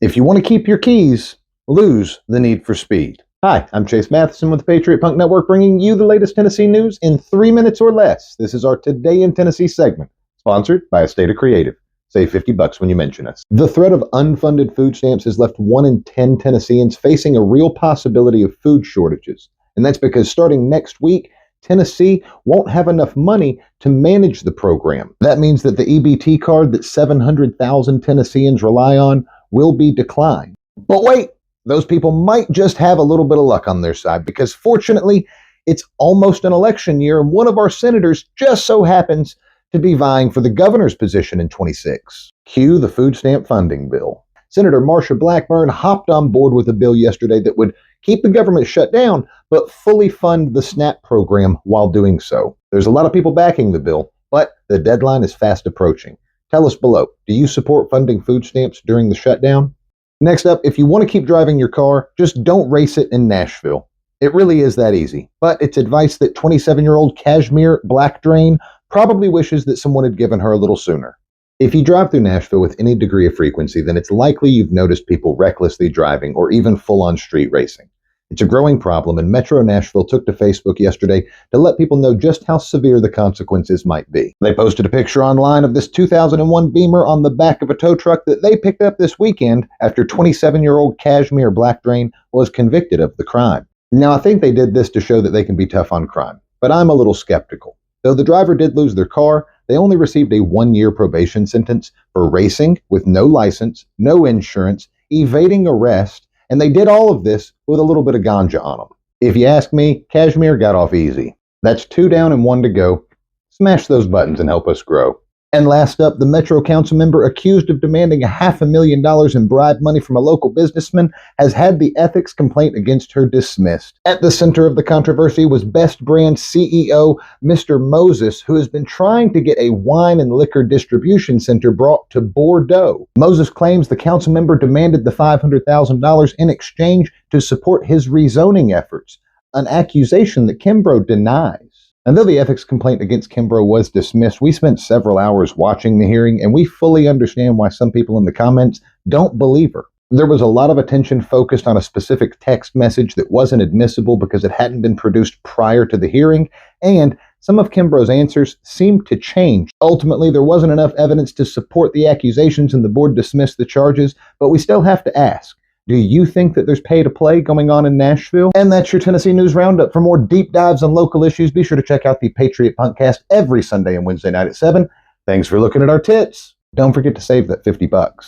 If you want to keep your keys, lose the need for speed. Hi, I'm Chase Matheson with the Patriot Punk Network, bringing you the latest Tennessee news in 3 minutes or less. This is our Today in Tennessee segment, sponsored by A State of Creative. Save $50 when you mention us. The threat of unfunded food stamps has left 1 in 10 Tennesseans facing a real possibility of food shortages. And that's because starting next week, Tennessee won't have enough money to manage the program. That means that the EBT card that 700,000 Tennesseans rely on will be declined. But wait, those people might just have a little bit of luck on their side, because fortunately, it's almost an election year, and one of our senators just so happens to be vying for the governor's position in 26. Cue the food stamp funding bill. Senator Marsha Blackburn hopped on board with a bill yesterday that would keep the government shut down, but fully fund the SNAP program while doing so. There's a lot of people backing the bill, but the deadline is fast approaching. Tell us below, do you support funding food stamps during the shutdown? Next up, if you want to keep driving your car, just don't race it in Nashville. It really is that easy, but it's advice that 27-year-old Cashmere Blackdrain probably wishes that someone had given her a little sooner. If you drive through Nashville with any degree of frequency, then it's likely you've noticed people recklessly driving or even full-on street racing. It's a growing problem, and Metro Nashville took to Facebook yesterday to let people know just how severe the consequences might be. They posted a picture online of this 2001 Beamer on the back of a tow truck that they picked up this weekend after 27-year-old Cashmere Blackdrain was convicted of the crime. Now, I think they did this to show that they can be tough on crime, but I'm a little skeptical. Though the driver did lose their car, they only received a 1-year probation sentence for racing with no license, no insurance, evading arrest, and they did all of this with a little bit of ganja on them. If you ask me, Cashmere got off easy. That's 2 down and 1 to go. Smash those buttons and help us grow. And last up, the Metro Council member accused of demanding $500,000 in bribe money from a local businessman has had the ethics complaint against her dismissed. At the center of the controversy was Best Brand CEO Mr. Moses, who has been trying to get a wine and liquor distribution center brought to Bordeaux. Moses claims the council member demanded the $500,000 in exchange to support his rezoning efforts, an accusation that Kimbrough denies. And though the ethics complaint against Kimbrough was dismissed, we spent several hours watching the hearing, and we fully understand why some people in the comments don't believe her. There was a lot of attention focused on a specific text message that wasn't admissible because it hadn't been produced prior to the hearing, and some of Kimbrough's answers seemed to change. Ultimately, there wasn't enough evidence to support the accusations, and the board dismissed the charges, but we still have to ask, do you think that there's pay to play going on in Nashville? And that's your Tennessee News Roundup. For more deep dives on local issues, be sure to check out the Patriot Punkcast every Sunday and Wednesday night at 7. Thanks for looking at our tits. Don't forget to save that $50.